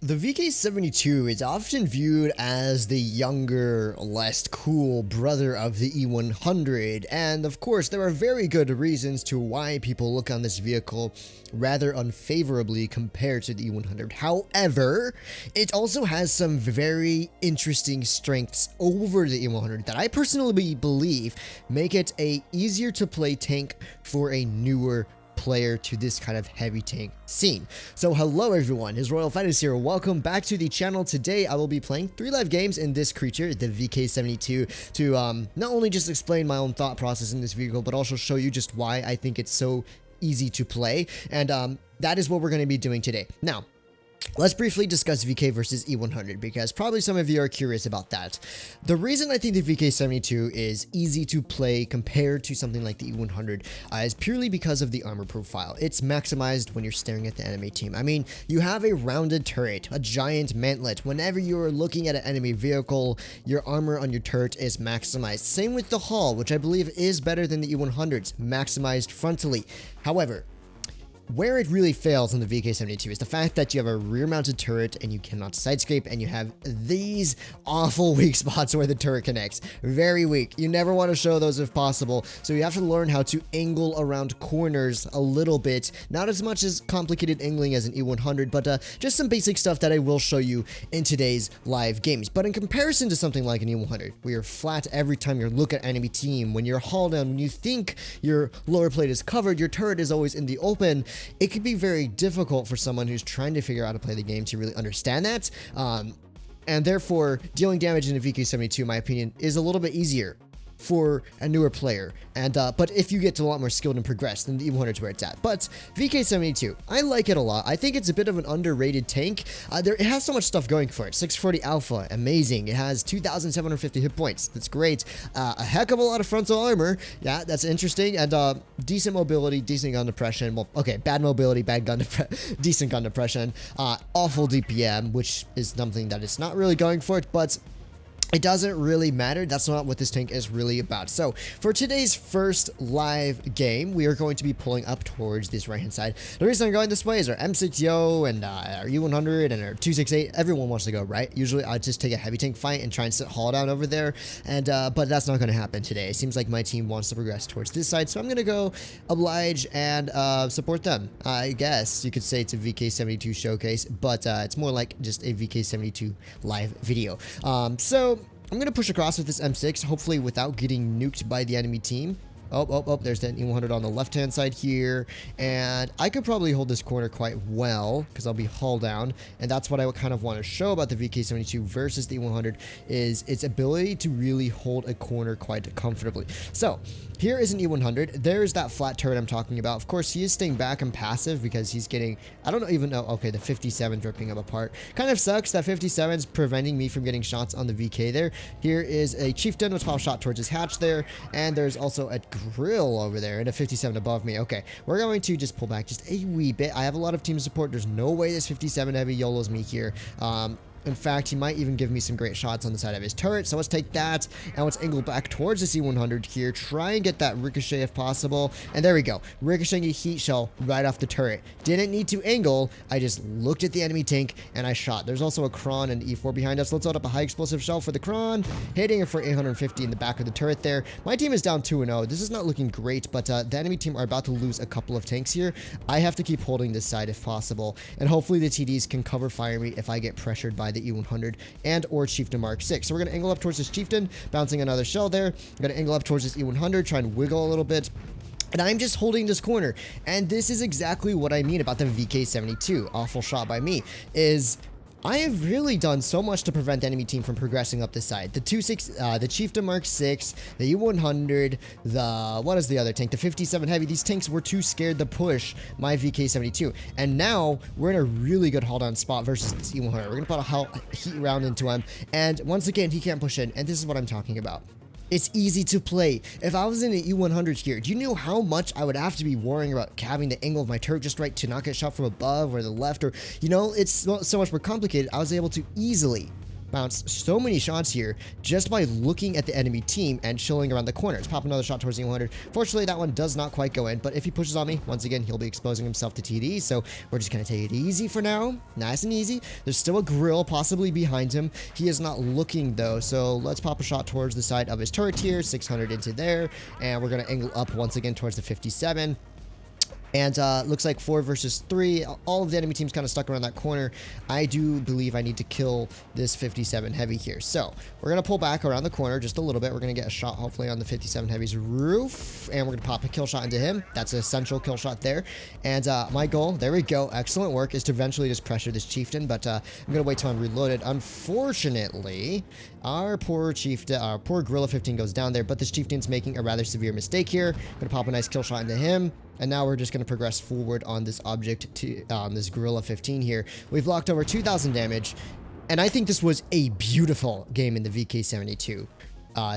The VK-72 is often viewed as the younger, less cool brother of the E100, and of course there are very good reasons to why people look on this vehicle rather unfavorably compared to the E100. However, it also has some very interesting strengths over the E100 that I personally believe make it a easier to play tank for a newer player to this kind of heavy tank scene. So hello everyone, HisRoyalFatness here. Welcome back to the channel. Today I will be playing 3 live games in this creature, the VK-72, to not only just explain my own thought process in this vehicle, but also show you just why I think it's so easy to play. And that is what we're going to be doing today. Now, let's briefly discuss VK versus E100 because probably some of you are curious about that. The reason I think the VK-72 is easy to play compared to something like the E100 is purely because of the armor profile. It's maximized when you're staring at the enemy team. I mean, you have a rounded turret, a giant mantlet. Whenever you're looking at an enemy vehicle, your armor on your turret is maximized. Same with the hull, which I believe is better than the E100's, maximized frontally. However, where it really fails on the VK-72 is the fact that you have a rear-mounted turret and you cannot sidescape, and you have these awful weak spots where the turret connects. Very weak. You never want to show those if possible, so you have to learn how to angle around corners a little bit. Not as much as complicated angling as an E100, but just some basic stuff that I will show you in today's live games. But in comparison to something like an E100, where you're flat every time you look at enemy team, when you're hull down, when you think your lower plate is covered, your turret is always in the open, it could be very difficult for someone who's trying to figure out how to play the game to really understand that. And therefore, dealing damage in a VK-72, in my opinion, is a little bit easier for a newer player, and but if you get to a lot more skilled and progressed, then the E100 is where it's at. But VK-72, I like it a lot. I think it's a bit of an underrated tank. It has so much stuff going for it. 640 alpha, amazing. It has 2,750 hit points. That's great. A heck of a lot of frontal armor. Yeah, that's interesting. And decent mobility, decent gun depression. Well, okay, bad mobility, bad gun decent gun depression. Awful DPM, which is something that it's not really going for it, but it doesn't really matter. That's not what this tank is really about. So for today's first live game, we are going to be pulling up towards this right hand side. The reason I'm going this way is our M6Yo and our U100 and our 268. Everyone wants to go right. Usually I just take a heavy tank fight and try and sit haul down over there, and but that's not going to happen today. It seems like my team wants to progress towards this side, so I'm going to go oblige and support them. I guess you could say it's a VK-72 showcase, but it's more like just a VK-72 live video. So I'm going to push across with this M6, hopefully without getting nuked by the enemy team. Oh, there's that E100 on the left-hand side here, and I could probably hold this corner quite well, because I'll be hull down, and that's what I kind of want to show about the VK-72 versus the E100, is its ability to really hold a corner quite comfortably. So, here is an E100. There's that flat turret I'm talking about. Of course, he is staying back and passive because he's getting, I don't even know, okay, the 57's ripping him apart. Kind of sucks that 57's preventing me from getting shots on the VK there. Here is a Chieftain with 12 shot towards his hatch there, and there's also a grill over there and a 57 above me. Okay, we're going to just pull back just a wee bit. I have a lot of team support. There's no way this 57 heavy YOLOs me here. In fact, he might even give me some great shots on the side of his turret. So let's take that, and let's angle back towards the C100 here. Try and get that ricochet if possible. And there we go. Ricocheting a heat shell right off the turret. Didn't need to angle. I just looked at the enemy tank, and I shot. There's also a Kron and E4 behind us. Let's load up a high explosive shell for the Kron. Hitting it for 850 in the back of the turret there. My team is down 2-0. This is not looking great, but the enemy team are about to lose a couple of tanks here. I have to keep holding this side if possible, and hopefully the TDs can cover fire me if I get pressured by the E100 and or Chieftain Mark 6. So we're going to angle up towards this Chieftain, bouncing another shell there. I'm going to angle up towards this E100, try and wiggle a little bit. And I'm just holding this corner. And this is exactly what I mean about the VK-72. Awful shot by me. Is I have really done so much to prevent the enemy team from progressing up this side. The Chieftain Mark 6, the U100, what is the other tank? The 57 Heavy. These tanks were too scared to push my VK-72. And now we're in a really good hold-on spot versus this E100. We're going to put a heat round into him. And once again, he can't push in. And this is what I'm talking about. It's easy to play. If I was in an E100 here, do you know how much I would have to be worrying about having the angle of my turret just right to not get shot from above or the left, or, you know, it's so much more complicated. I was able to easily bounce so many shots here just by looking at the enemy team and chilling around the corners. Pop another shot towards the 100. Fortunately, that one does not quite go in, but if he pushes on me, once again, he'll be exposing himself to TD, so we're just going to take it easy for now. Nice and easy. There's still a grill possibly behind him. He is not looking, though, so let's pop a shot towards the side of his turret here, 600 into there, and we're going to angle up once again towards the 57. And looks like 4 versus 3. All of the enemy team's kind of stuck around that corner. I do believe I need to kill this 57 heavy here. So we're going to pull back around the corner just a little bit. We're going to get a shot hopefully on the 57 heavy's roof. And we're going to pop a kill shot into him. That's an essential kill shot there. And my goal, there we go, excellent work, is to eventually just pressure this chieftain. But I'm going to wait till I'm reloaded. Unfortunately, our poor chieftain, our poor Gorilla 15 goes down there. But this chieftain's making a rather severe mistake here. Going to pop a nice kill shot into him. And now we're just going to progress forward on this object to this Gorilla 15 here. We've locked over 2,000 damage. And I think this was a beautiful game in the VK72.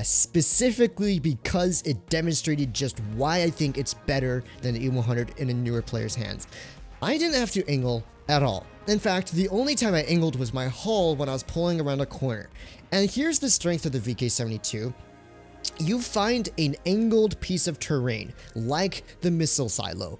Specifically because it demonstrated just why I think it's better than the E100 in a newer player's hands. I didn't have to angle at all. In fact, the only time I angled was my hull when I was pulling around a corner. And here's the strength of the VK72. You find an angled piece of terrain, like the missile silo,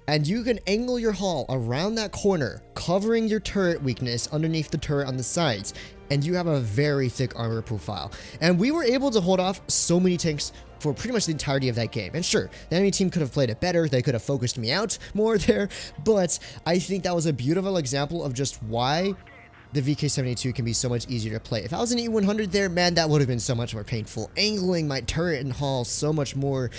and you can angle your hull around that corner, covering your turret weakness underneath the turret on the sides, and you have a very thick armor profile. And we were able to hold off so many tanks for pretty much the entirety of that game. And sure, the enemy team could have played it better, they could have focused me out more there, but I think that was a beautiful example of just why the VK72 can be so much easier to play. If I was an E100 there, man, that would have been so much more painful. Angling my turret and hull so much more.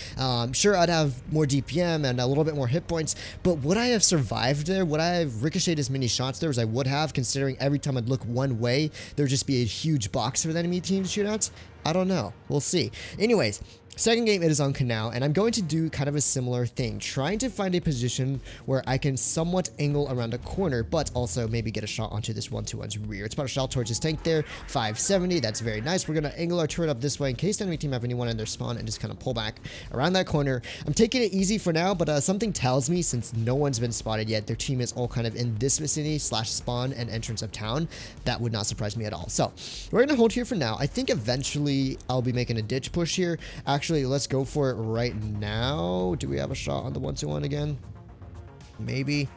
Sure, I'd have more DPM and a little bit more hit points, but would I have survived there? Would I have ricocheted as many shots there as I would have, considering every time I'd look one way, there would just be a huge box for the enemy team to shoot at? I don't know. We'll see. Anyways, second game, it is on Canal, and I'm going to do kind of a similar thing, trying to find a position where I can somewhat angle around a corner, but also maybe get a shot onto this 1-2-1's rear. It's about a shot towards his tank there, 570, that's very nice. We're going to angle our turret up this way in case the enemy team have anyone in their spawn and just kind of pull back around that corner. I'm taking it easy for now, but something tells me, since no one's been spotted yet, their team is all kind of in this vicinity / spawn and entrance of town. That would not surprise me at all. So we're going to hold here for now. I think eventually I'll be making a ditch push here. Actually, let's go for it right now. Do we have a shot on the 1-2-1 again? Maybe.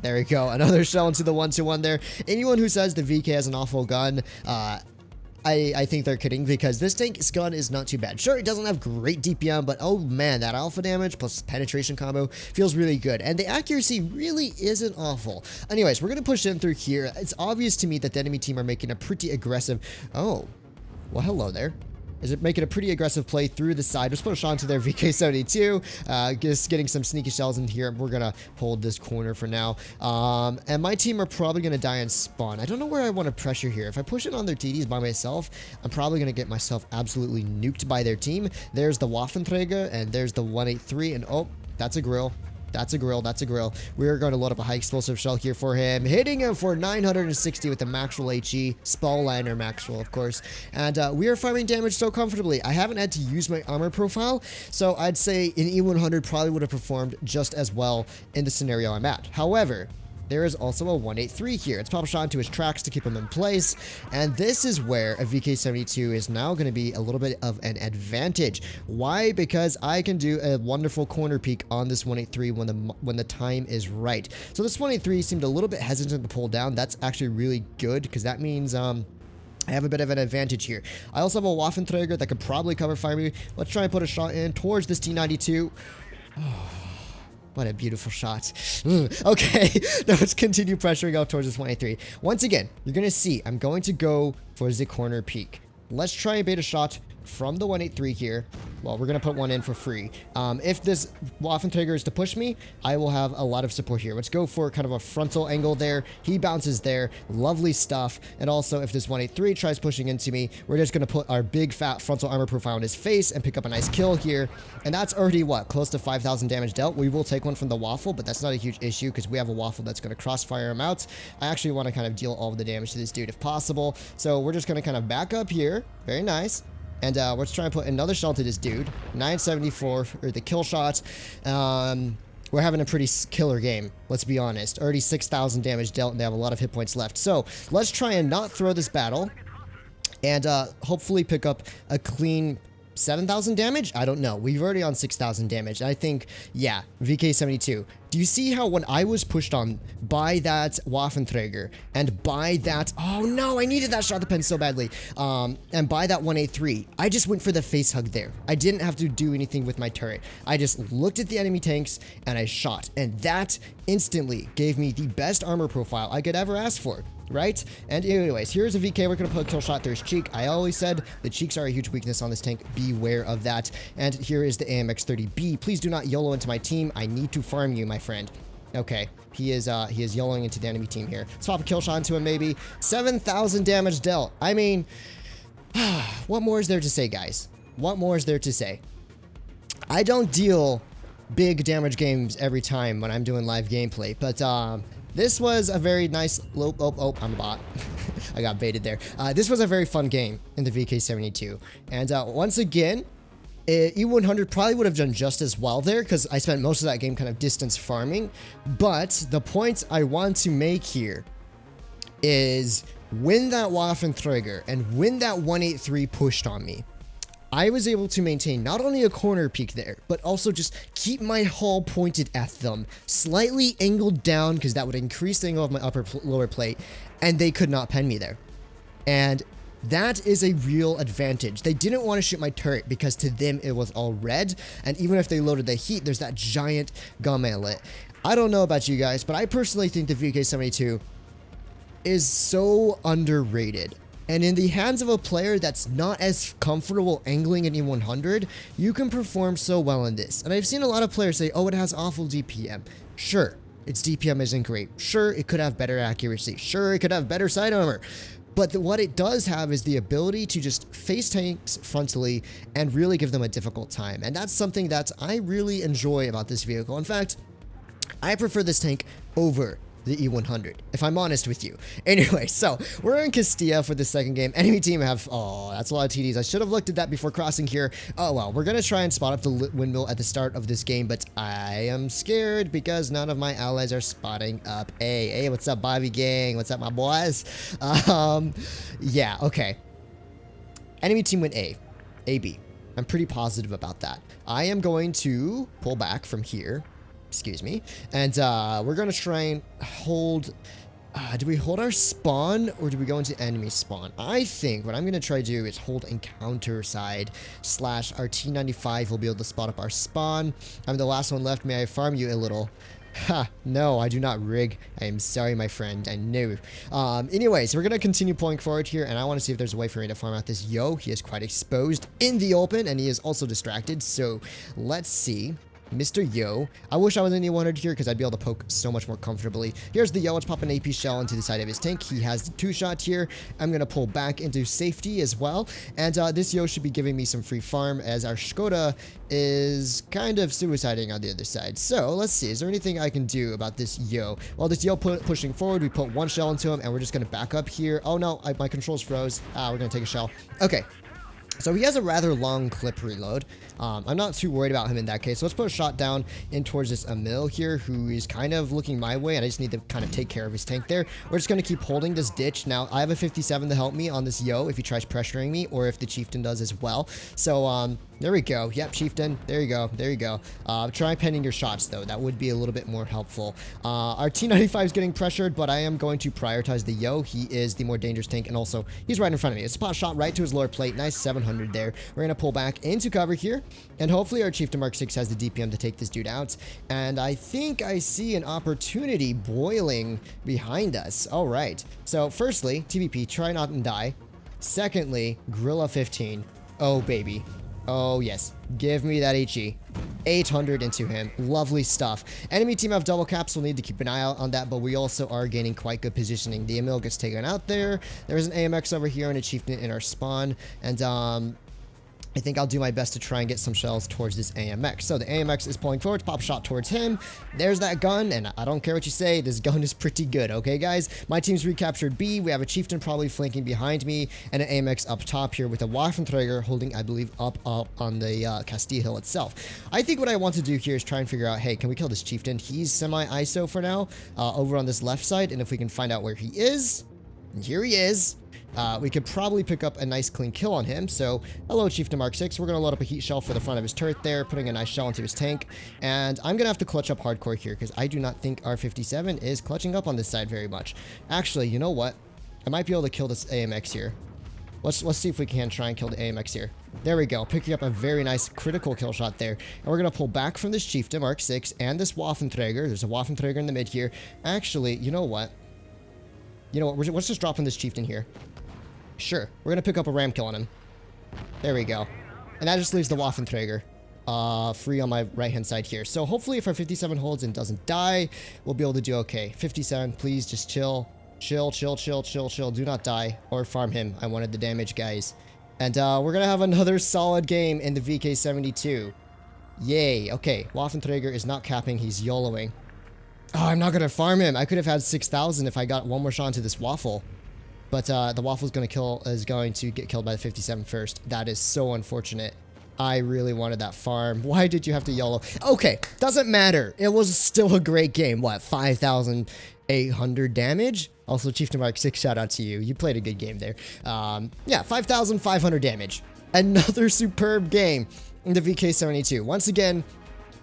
There we go. Another shot into the 1-2-1 there. Anyone who says the VK has an awful gun, I think they're kidding, because this tank's gun is not too bad. Sure, it doesn't have great DPM, but oh man, that alpha damage plus penetration combo feels really good. And the accuracy really isn't awful. Anyways, we're going to push in through here. It's obvious to me that the enemy team are making a pretty aggressive... Oh, well, hello there. Is it making a pretty aggressive play through the side? Just put a shot into their VK72. Just getting some sneaky shells in here. We're going to hold this corner for now. And my team are probably going to die and spawn. I don't know where I want to pressure here. If I push it on their TDs by myself, I'm probably going to get myself absolutely nuked by their team. There's the Waffenträger, and there's the 183. And oh, that's a grill. That's a grill. That's a grill. We're going to load up a high explosive shell here for him. Hitting him for 960 with the Maxwell HE. Spaliner Maxwell, of course. And we are farming damage so comfortably. I haven't had to use my armor profile, so I'd say an E100 probably would have performed just as well in the scenario I'm at. However, there is also a 183 here. It's pop a shot into his tracks to keep him in place. And this is where a VK72 is now going to be a little bit of an advantage. Why? Because I can do a wonderful corner peek on this 183 when the time is right. So this 183 seemed a little bit hesitant to pull down. That's actually really good, because that means I have a bit of an advantage here. I also have a Waffenträger that could probably cover fire me. Let's try and put a shot in towards this T92. What a beautiful shot. Okay, now let's continue pressuring out towards this 183. Once again, you're going to see I'm going to go for the corner peek. Let's try and bait a shot from the 183 here. Well, we're going to put one in for free. If this Waffenträger is to push me, I will have a lot of support here. Let's go for kind of a frontal angle there. He bounces there. Lovely stuff. And also, if this 183 tries pushing into me, we're just going to put our big fat frontal armor profile on his face and pick up a nice kill here. And that's already, what, close to 5,000 damage dealt. We will take one from the Waffle, but that's not a huge issue because we have a Waffle that's going to crossfire him out. I actually want to kind of deal all of the damage to this dude if possible. So we're just going to kind of back up here. Very nice. And let's try and put another shell to this dude. 974 for the kill shot. we're having a pretty killer game. Let's be honest. Already 6,000 damage dealt, and they have a lot of hit points left. So let's try and not throw this battle, and hopefully pick up a clean 7,000 damage? I don't know. We've already on 6,000 damage. I think, yeah, VK72. Do you see how when I was pushed on by that Waffenträger and by that, oh no, I needed that shot the pen so badly, and by that 183, I just went for the face hug there. I didn't have to do anything with my turret. I just looked at the enemy tanks and I shot, and that instantly gave me the best armor profile I could ever ask for. Right? And anyways, here's a VK. We're going to put a kill shot through his cheek. I always said the cheeks are a huge weakness on this tank. Beware of that. And here is the AMX-30B. Please do not YOLO into my team. I need to farm you, my friend. Okay, he is YOLOing into the enemy team here. Let's pop a kill shot into him, maybe. 7,000 damage dealt. I mean, what more is there to say, guys? What more is there to say? I don't deal big damage games every time when I'm doing live gameplay, but this was a very nice... Oh, I'm a bot. I got baited there. This was a very fun game in the VK72. And once again, E100 probably would have done just as well there because I spent most of that game kind of distance farming. But the point I want to make here is when that Waffenträger and when that 183 pushed on me, I was able to maintain not only a corner peek there, but also just keep my hull pointed at them, slightly angled down because that would increase the angle of my lower plate, and they could not pen me there. And that is a real advantage. They didn't want to shoot my turret because to them it was all red, and even if they loaded the heat, there's that giant gauntlet. I don't know about you guys, but I personally think the VK72 is so underrated. And in the hands of a player that's not as comfortable angling an E100, you can perform so well in this. And I've seen a lot of players say, oh, it has awful DPM. Sure, its DPM isn't great. Sure, it could have better accuracy. Sure, it could have better side armor. But what it does have is the ability to just face tanks frontally and really give them a difficult time. And that's something that I really enjoy about this vehicle. In fact, I prefer this tank over the E100, if I'm honest with you. Anyway, so we're in Castilla for the second game. Enemy team have, oh, that's a lot of TDs. I should have looked at that before crossing here. Oh, well, we're going to try and spot up the windmill at the start of this game, but I am scared because none of my allies are spotting up. Hey, what's up, Bobby gang? What's up, my boys? Yeah, okay. Enemy team went A. AB. I'm pretty positive about that. I am going to pull back from here. Excuse me. And we're going to try and hold... do we hold our spawn or do we go into enemy spawn? I think what I'm going to try to do is hold encounter side / our T95 will be able to spot up our spawn. I'm the last one left. May I farm you a little? Ha, no, I do not rig. I am sorry, my friend. I know. Anyways, we're going to continue pulling forward here, and I want to see if there's a way for me to farm out this Yo. He is quite exposed in the open, and he is also distracted, so let's see. Mr. Yo. I wish I was in the 100 here because I'd be able to poke so much more comfortably. Here's the Yo. Let's pop an AP shell into the side of his tank. He has the 2-shot here. I'm going to pull back into safety as well. And this Yo should be giving me some free farm as our Skoda is kind of suiciding on the other side. So let's see. Is there anything I can do about this Yo? Well, this Yo pushing forward. We put 1 shell into him and we're just going to back up here. Oh no, my controls froze. We're going to take a shell. Okay. So he has a rather long clip reload. I'm not too worried about him in that case. So let's put a shot down in towards this Emil here, who is kind of looking my way, and I just need to kind of take care of his tank there. We're just going to keep holding this ditch. Now, I have a 57 to help me on this Yo if he tries pressuring me, or if the Chieftain does as well. So, there we go. Yep, Chieftain. There you go. There you go. Try penning your shots, though. That would be a little bit more helpful. Our T95 is getting pressured, but I am going to prioritize the Yo. He is the more dangerous tank, and also, he's right in front of me. A spot shot right to his lower plate. Nice 700 there. We're going to pull back into cover here, and hopefully our Chieftain Mark 6 has the DPM to take this dude out. And I think I see an opportunity boiling behind us. All right. So, firstly, TVP, try not and die. Secondly, Gorilla 15. Oh, baby. Oh, yes. Give me that HE. 800 into him. Lovely stuff. Enemy team have double caps. We'll need to keep an eye out on that, but we also are gaining quite good positioning. The Emil gets taken out there. There's an AMX over here and a Chieftain in our spawn. And, I think I'll do my best to try and get some shells towards this AMX. So the AMX is pulling forward, pop shot towards him. There's that gun, and I don't care what you say, this gun is pretty good, okay guys? My team's recaptured B, we have a chieftain probably flanking behind me, and an AMX up top here with a Waffenträger holding, I believe, up on the Castile Hill itself. I think what I want to do here is try and figure out, hey, can we kill this chieftain? He's semi-ISO for now, over on this left side, and if we can find out where he is, and here he is. We could probably pick up a nice clean kill on him. So, hello, Chieftain Mark 6. We're going to load up a heat shell for the front of his turret there, putting a nice shell into his tank. And I'm going to have to clutch up hardcore here because I do not think our 57 is clutching up on this side very much. Actually, you know what? I might be able to kill this AMX here. Let's see if we can try and kill the AMX here. There we go, picking up a very nice critical kill shot there. And we're going to pull back from this Chieftain Mark 6 and this Waffenträger. There's a Waffenträger in the mid here. Actually, you know what? Let's just drop in this Chieftain here. Sure, we're going to pick up a ram kill on him. There we go. And that just leaves the Waffenträger free on my right-hand side here. So hopefully if our 57 holds and doesn't die, we'll be able to do okay. 57, please just chill. Chill. Do not die or farm him. I wanted the damage, guys. And we're going to have another solid game in the VK72. Yay. Okay, Waffenträger is not capping. He's YOLOing. Oh, I'm not going to farm him. I could have had 6,000 if I got one more shot into this Waffle. But the Waffle is going to get killed by the 57 first. That is so unfortunate. I really wanted that farm. Why did you have to YOLO? Okay, doesn't matter. It was still a great game. What, 5,800 damage? Also, Chieftain Mark 6, shout out to you. You played a good game there. Yeah, 5,500 damage. Another superb game in the VK72. Once again,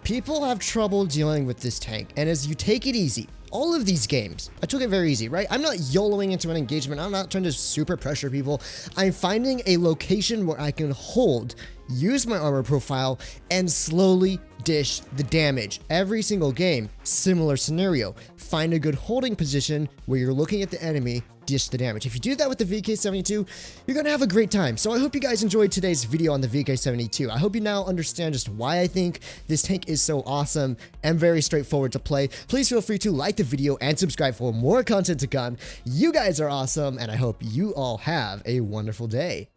people have trouble dealing with this tank. And as you take it easy, all of these games, I took it very easy, right? I'm not YOLOing into an engagement. I'm not trying to super pressure people. I'm finding a location where I can hold, use my armor profile, and slowly dish the damage. Every single game, similar scenario. Find a good holding position where you're looking at the enemy, dish the damage. If you do that with the VK72, you're gonna have a great time. So I hope you guys enjoyed today's video on the VK72. I hope you now understand just why I think this tank is so awesome and very straightforward to play. Please feel free to like the video and subscribe for more content to come. You guys are awesome, and I hope you all have a wonderful day.